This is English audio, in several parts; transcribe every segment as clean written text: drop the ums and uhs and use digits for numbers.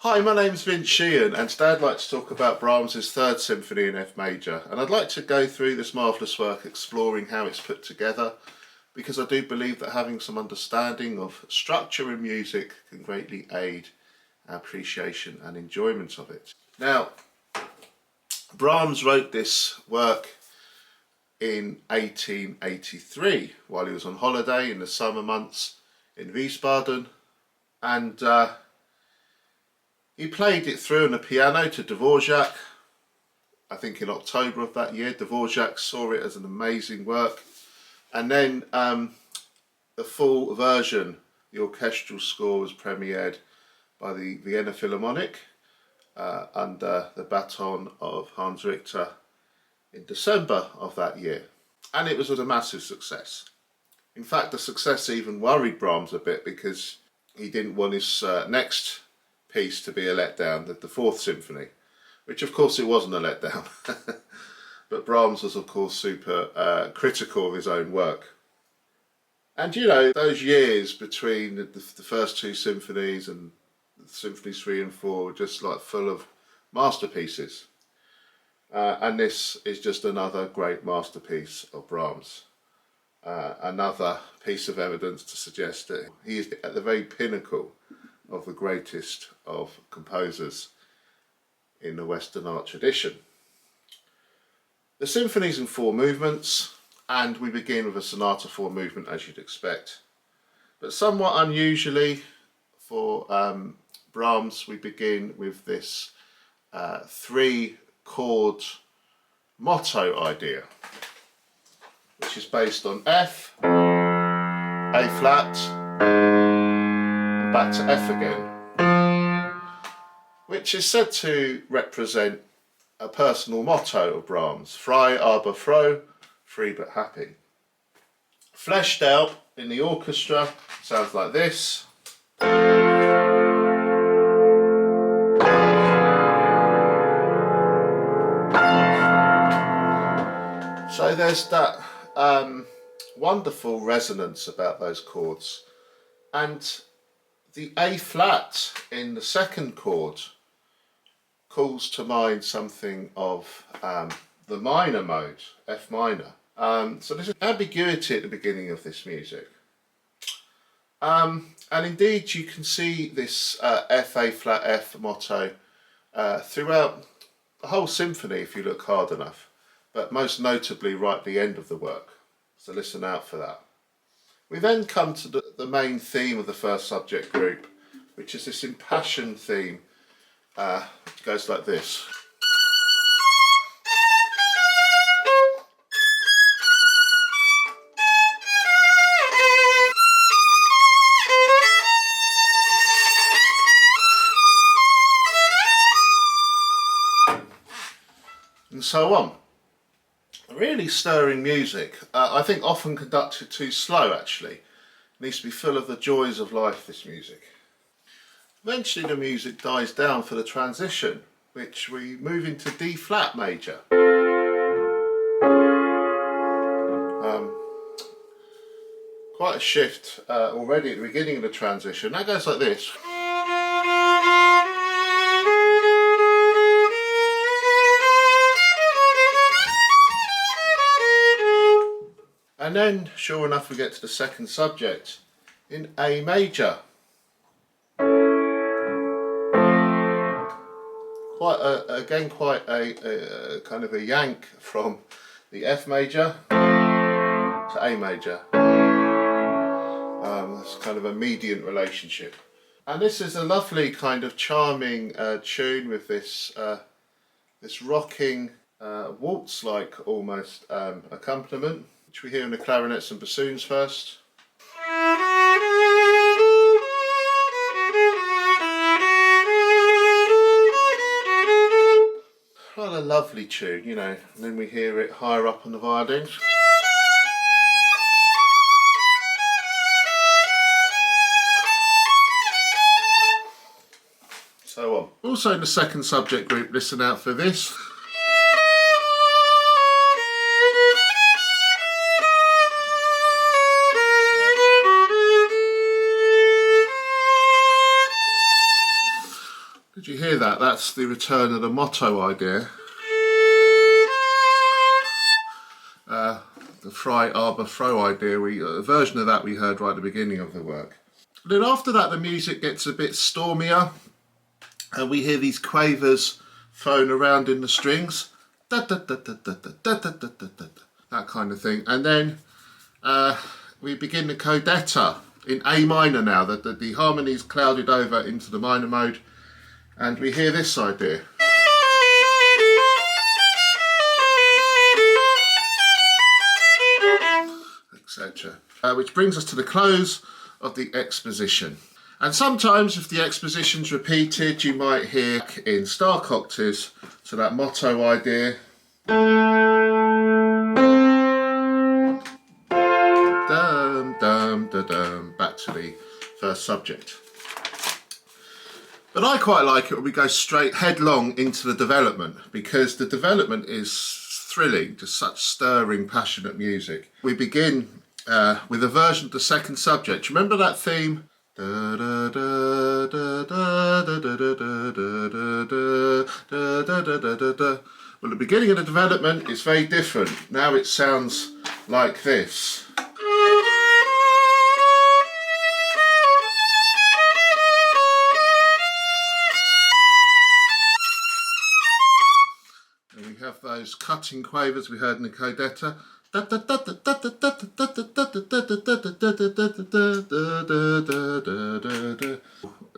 Hi, my name's Vince Sheehan, and today I'd like to talk about Brahms' Third Symphony in F major, and I'd like to go through this marvellous work exploring how it's put together, because I do believe that having some understanding of structure in music can greatly aid our appreciation and enjoyment of it. Now, Brahms wrote this work in 1883 while he was on holiday in the summer months in Wiesbaden, and he played it through on the piano to Dvorak, I think in October of that year. Dvorak saw it as an amazing work, and then the full version, the orchestral score, was premiered by the Vienna Philharmonic under the baton of Hans Richter in December of that year, and it was a massive success. In fact, the success even worried Brahms a bit, because he didn't want his next piece to be a letdown, the Fourth Symphony, which of course it wasn't a letdown. But Brahms was of course super critical of his own work. And you know, those years between the first two symphonies and Symphonies 3 and 4 were just like full of masterpieces. And this is just another great masterpiece of Brahms. Another piece of evidence to suggest that he is at the very pinnacle of the greatest of composers in the Western art tradition. The symphony's in 4 movements, and we begin with a sonata 4 movement, as you'd expect. But somewhat unusually for Brahms, we begin with this 3-chord motto idea, which is based on F, A flat, back to F again, which is said to represent a personal motto of Brahms: frei aber froh, free but happy. Fleshed out in the orchestra sounds like this. So there's that wonderful resonance about those chords, and the A flat in the second chord calls to mind something of the minor mode, F minor. So there's an ambiguity at the beginning of this music. And indeed you can see this F, A flat, F motto throughout the whole symphony if you look hard enough, but most notably right at the end of the work. So listen out for that. We then come to the main theme of the first subject group, which is this impassioned theme. It goes like this. And so on. Really stirring music. I think often conducted too slow, actually. It needs to be full of the joys of life, this music. Eventually the music dies down for the transition, which we move into D flat major. Quite a shift already at the beginning of the transition. That goes like this. And then, sure enough, we get to the second subject in A major. Quite a kind of a yank from the F major to A major. It's kind of a mediant relationship. And this is a lovely kind of charming tune with this this rocking waltz-like almost accompaniment, which we hear in the clarinets and bassoons first. What a lovely tune, you know, and then we hear it higher up on the violins. So on. Also in the second subject group, listen out for this. Did you hear that? That's the return of the motto idea. The Frei aber froh idea, a version of that we heard right at the beginning of the work. And then after that the music gets a bit stormier and we hear these quavers thrown around in the strings. That kind of thing. And then we begin the Codetta in A minor now, that the harmony's clouded over into the minor mode, and we hear this idea. Etc. Which brings us to the close of the exposition. And sometimes if the exposition's repeated, you might hear in stark octaves, so that motto idea. Dum, dum, da, dum, back to the first subject. But I quite like it when we go straight headlong into the development, because the development is thrilling, just such stirring, passionate music. We begin with a version of the second subject. Remember that theme? Well, the beginning of the development is very different. Now it sounds like this. And we have those cutting quavers we heard in the Codetta.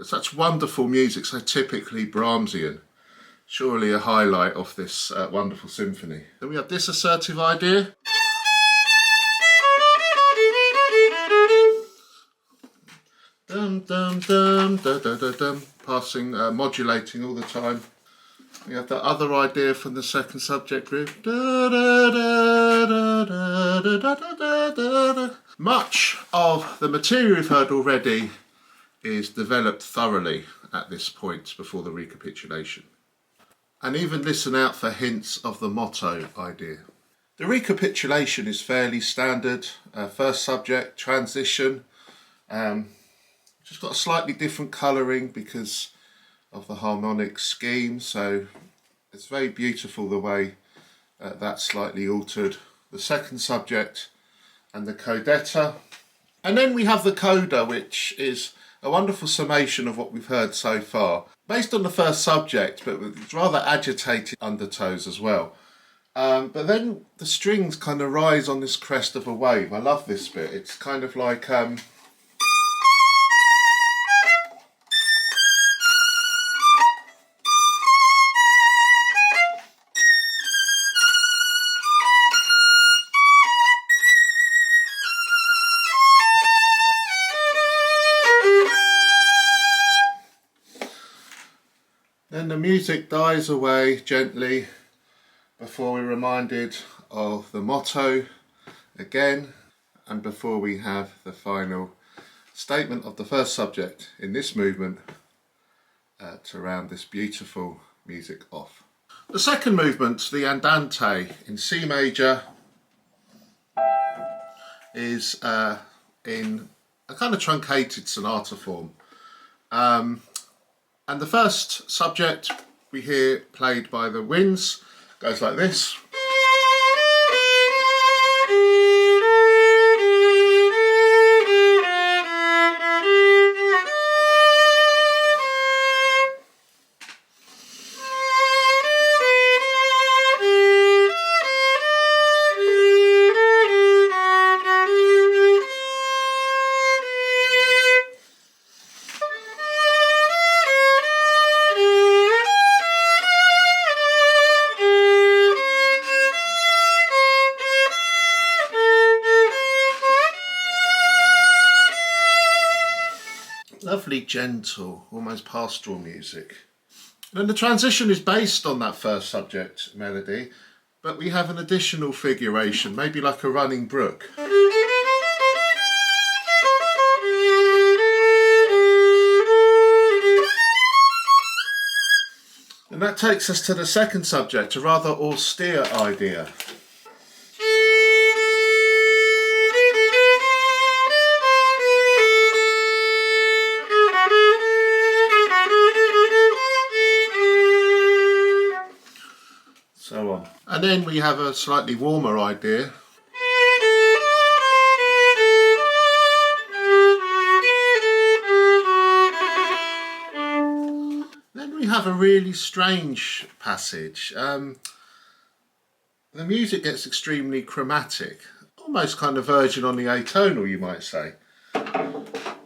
Such wonderful music, so typically Brahmsian. Surely a highlight of this wonderful symphony. Then we have this assertive idea. Dum dum dum da da da dum, passing, modulating all the time. We have that other idea from the second subject group. Much of the material we've heard already is developed thoroughly at this point before the recapitulation. And even listen out for hints of the motto idea. The recapitulation is fairly standard. First subject, transition. Just got a slightly different colouring because of the harmonic scheme, so it's very beautiful the way that's slightly altered. The second subject and the Codetta. And then we have the Coda, which is a wonderful summation of what we've heard so far. Based on the first subject, but with rather agitated undertones as well. But then the strings kind of rise on this crest of a wave. I love this bit. It's kind of like... Then the music dies away gently before we're reminded of the motto again, and before we have the final statement of the first subject in this movement to round this beautiful music off. The second movement, the Andante in C major, is in a kind of truncated sonata form. And the first subject we hear played by the winds goes like this. Lovely, gentle, almost pastoral music. And the transition is based on that first subject melody, but we have an additional figuration, maybe like a running brook. And that takes us to the second subject, a rather austere idea. And then we have a slightly warmer idea. Then we have a really strange passage. The music gets extremely chromatic, almost kind of verging on the atonal, you might say.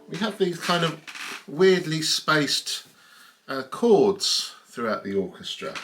We have these kind of weirdly spaced chords throughout the orchestra.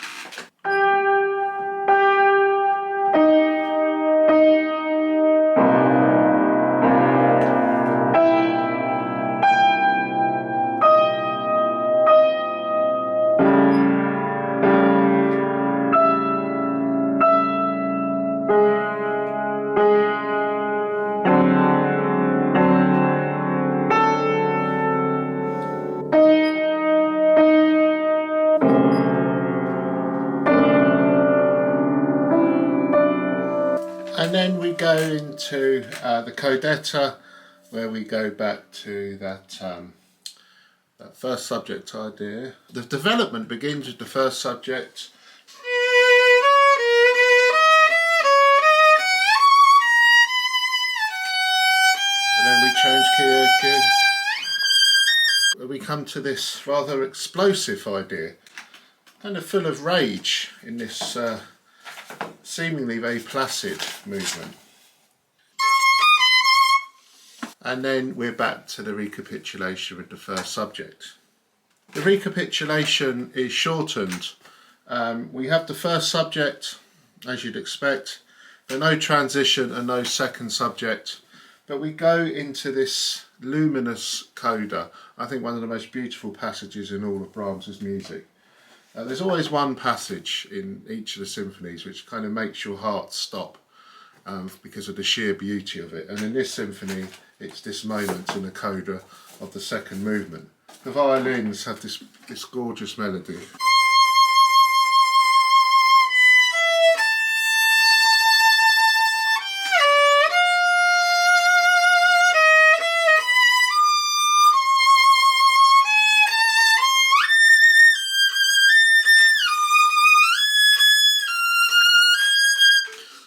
And then we go into the Codetta, where we go back to that first subject idea. The development begins with the first subject. And then we change key again. We come to this rather explosive idea, kind of full of rage in this seemingly very placid movement. And then we're back to the recapitulation with the first subject. The recapitulation is shortened. We have the first subject, as you'd expect. There's no transition and no second subject, but we go into this luminous coda. I think one of the most beautiful passages in all of Brahms's music. There's always one passage in each of the symphonies which kind of makes your heart stop because of the sheer beauty of it. And in this symphony, it's this moment in the coda of the second movement. The violins have this gorgeous melody.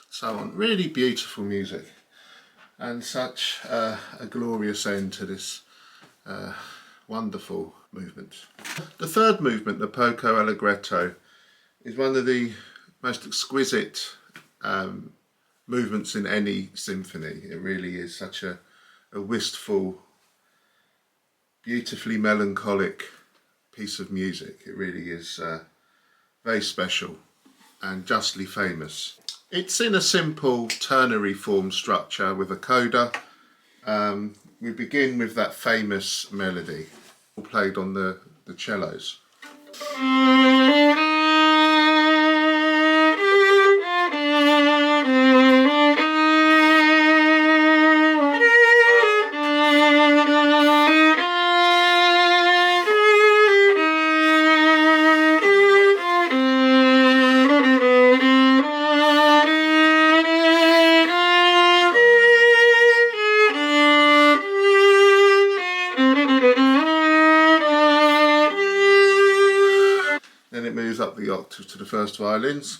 So on, really beautiful music, and such a glorious end to this wonderful movement. The third movement, the Poco Allegretto, is one of the most exquisite movements in any symphony. It really is such a wistful, beautifully melancholic piece of music. It really is very special and justly famous. It's in a simple ternary form structure with a coda. We begin with that famous melody, played on the cellos. Then it moves up the octave to the first violins.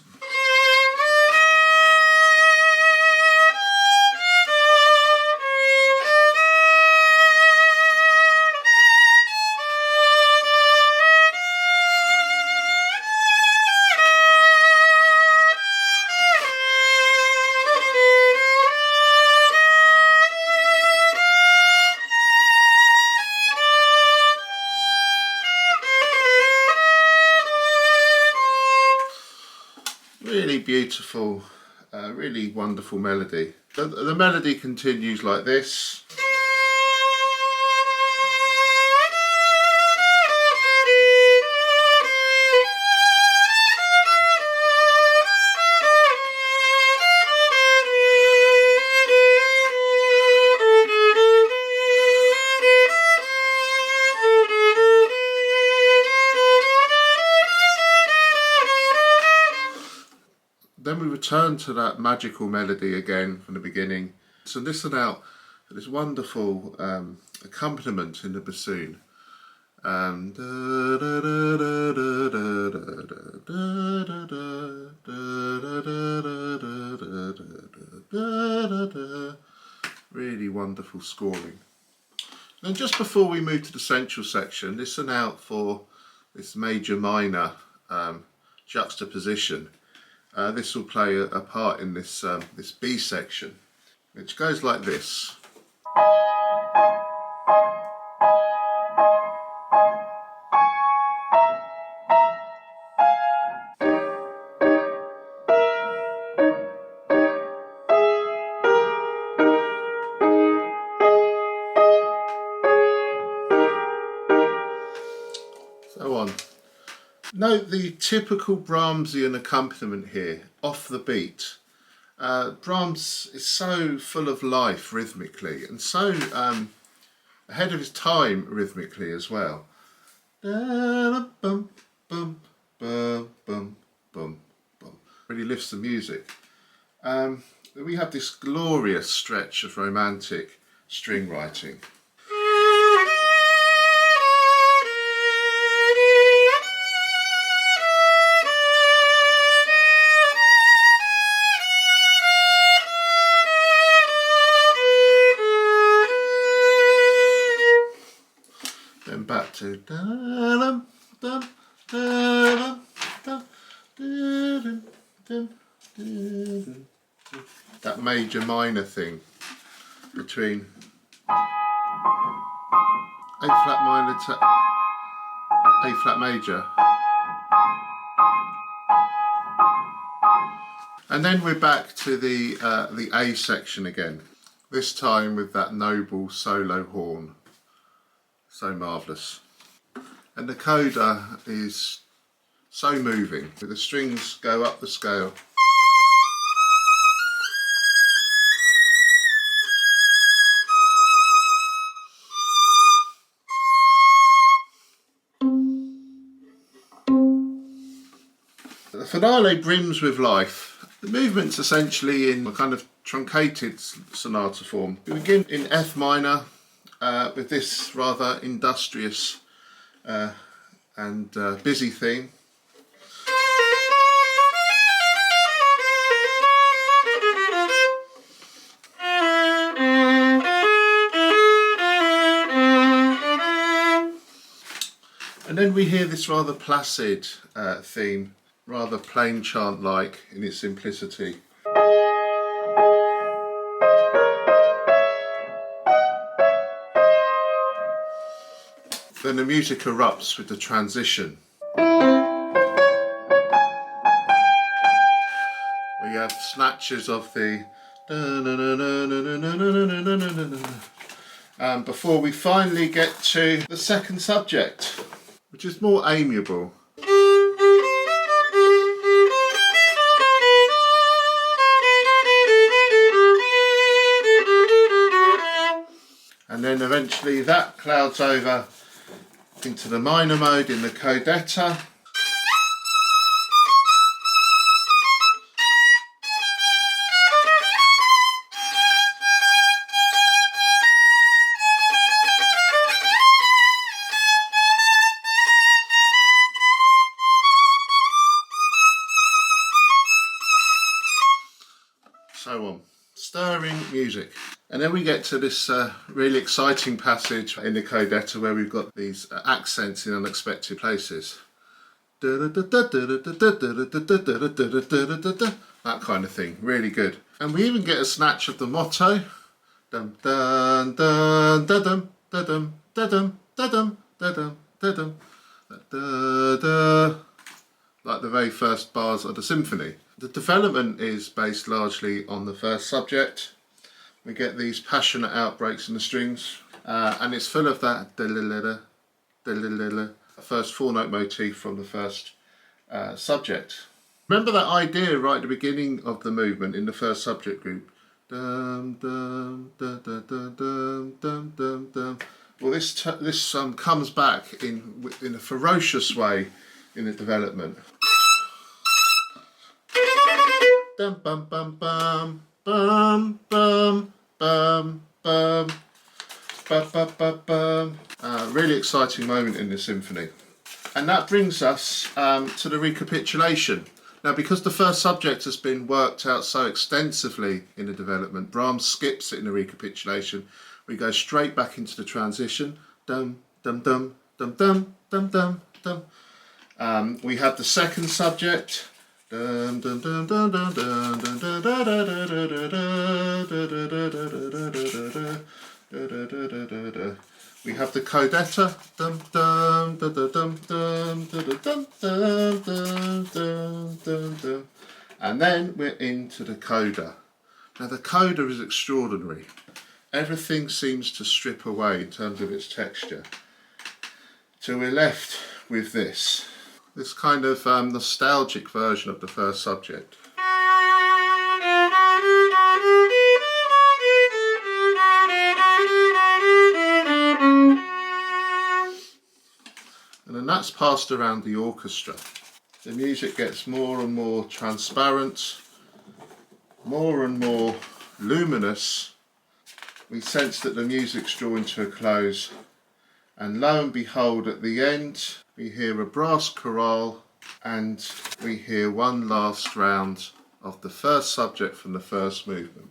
Really beautiful, really wonderful melody. The melody continues like this. Then we return to that magical melody again from the beginning. So listen out for this wonderful accompaniment in the bassoon. wonderful scoring. And just before we move to the central section, listen out for this major-minor juxtaposition. This will play a part in this, this B section, which goes like this. So on. Note the typical Brahmsian accompaniment here, off the beat. Brahms is so full of life rhythmically and so ahead of his time rhythmically as well. Really lifts the music. We have this glorious stretch of romantic string writing. Then back to that major minor thing between A flat minor to A flat major. And then we're back to the A section again, this time with that noble solo horn. So marvellous. And the coda is so moving. The strings go up the scale. The finale brims with life. The movement's essentially in a kind of truncated sonata form. We begin in F minor with this rather industrious and busy theme. And then we hear this rather placid theme, rather plain chant-like in its simplicity. Then the music erupts with the transition. We have snatches of the before we finally get to the second subject, which is more amiable. And then eventually that clouds over into the minor mode in the Codetta. So on. Stirring music. And then we get to this really exciting passage in the Codetta where we've got these accents in unexpected places. That kind of thing, really good. And we even get a snatch of the motto. Dum dun dun dun dum dum dum dum dum dum like the very first bars of the symphony. The development is based largely on the first subject. We get these passionate outbreaks in the strings, and it's full of that first four-note motif from the first subject. Remember that idea right at the beginning of the movement in the first subject group? Dum, dum, dum, dum, dum, dum, dum, dum, dum. Well, this comes back in a ferocious way in the development. Dum, bum, bum, bum. Bum, bum, bum, bum, bum, bum, bum, bum. Really exciting moment in the symphony. And that brings us to the recapitulation. Now, because the first subject has been worked out so extensively in the development, Brahms skips it in the recapitulation. We go straight back into the transition. Dum, dum, dum, dum, dum, dum, dum, dum. We have the second subject. Dum, dum, dum, dum, dum, dum, dum, dum, da, da, da, da, da, da, da, da, da, da, da, da. We have the Codetta, dum dum dum dum dum dum dum dum dum dum dum dum, and then we're into the Coda. Now the Coda is extraordinary. Everything seems to strip away in terms of its texture. So we're left with this kind of nostalgic version of the first subject. And then that's passed around the orchestra. The music gets more and more transparent, more and more luminous. We sense that the music's drawing to a close, and lo and behold, at the end we hear a brass chorale and we hear one last round of the first subject from the first movement.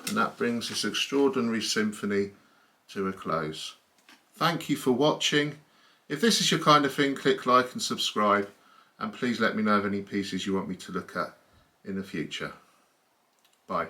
And that brings this extraordinary symphony to a close. Thank you for watching. If this is your kind of thing, click like and subscribe, and please let me know of any pieces you want me to look at in the future. Bye.